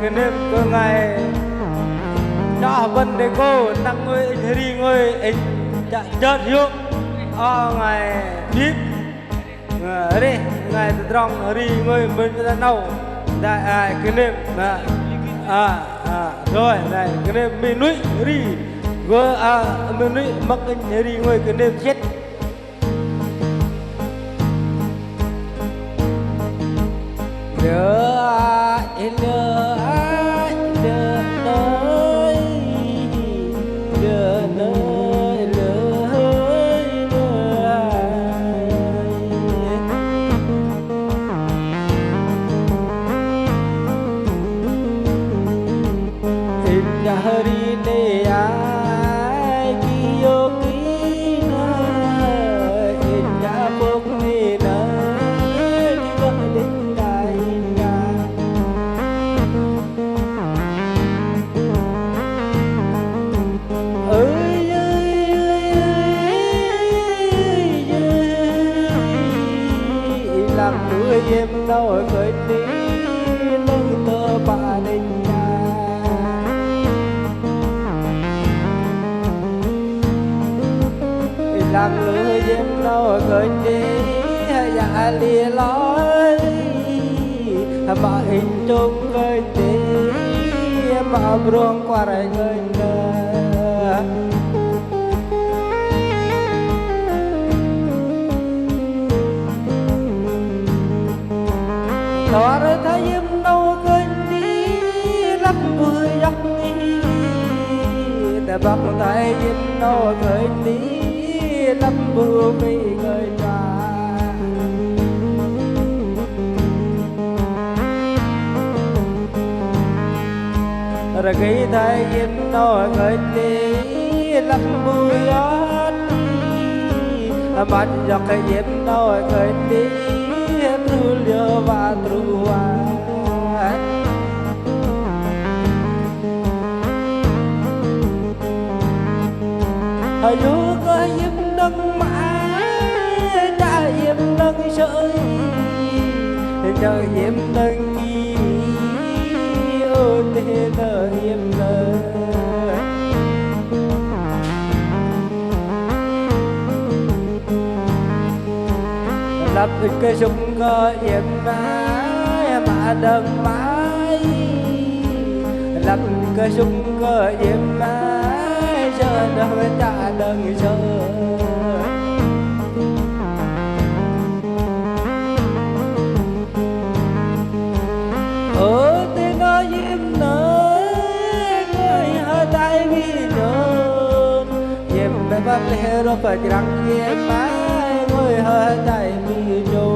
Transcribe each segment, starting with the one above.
cái nêm cơ ngày đó vấn đề cô năng người đi người anh chạy chết hiếu ngày biết đi ngày trong đi người mình ra đâu đại cái nêm rồi này cái nêm mình núi đi vừa mình núi mắc anh đi người cái nêm chết nhớ ai nhớ ai nhớ nơi nhớ nơi lời in nhà đi để ai kêu kỹ nơi in nhà bốc đi nơi đi vợ đến đại nhà ơi ơi làm đuôi em đâu khởi đi nâng tơ bà đình nhà làm lưỡi em đâu khởi đi dạ lìa lối mà hình chung khởi đi mà buông qua đời người nơ đó rồi thấy em đâu khởi đi lắm vui giấc đi để bắt tay em đâu khởi đi lắm vui vì người ta rồi khi thấy em nói người đi lắm vui ớt mặt dọc cái em nói người đi tru liêu và tru dù có em nâng mãi đã em nâng sợi chờ em nâng nghi ôi thế nợ em nợ lập cái súng cơ em mãi mà đừng mãi lập cái súng cơ em mãi giờ đâu trả đừng giờ ở tên nói em nói người hơi tay vì nhớ em phải bắt lẽ rồi phải răng em mãi người hơi tay vì nhớ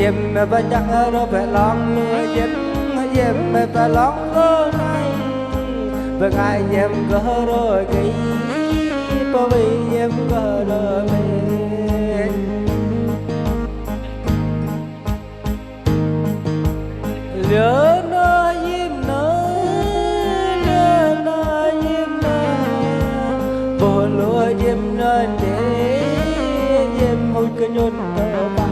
em phải chắc rồi phải lòng người em phải lòng rồi này và ngày em có rồi cái có vì em có đời mình nhớ nơi em nơi em nơi bộ lúa em nơi để em hôi cái nhôn tờ ba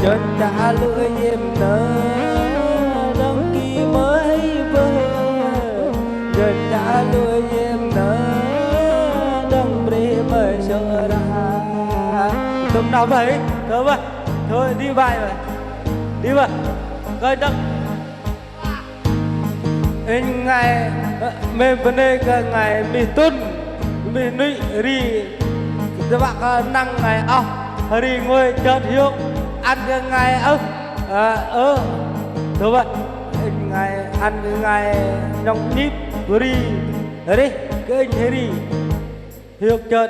nhôn trả lưỡi em nơi đăng ký mới vơ nhôn trả lưỡi em nơi đăng bể mới sợ ra tụm nào vậy thôi vậy thôi đi vai rồi đi vậy coi đăng anh ngày mình vấn đề cái ngày mình tuân mình nụy đi các bạn năng ngày đi ngồi chợt hiếu ăn cái ngày thôi vậy ngày ăn cái ngày trong nếp đi đấy đi cái anh thế đi hiếu chợt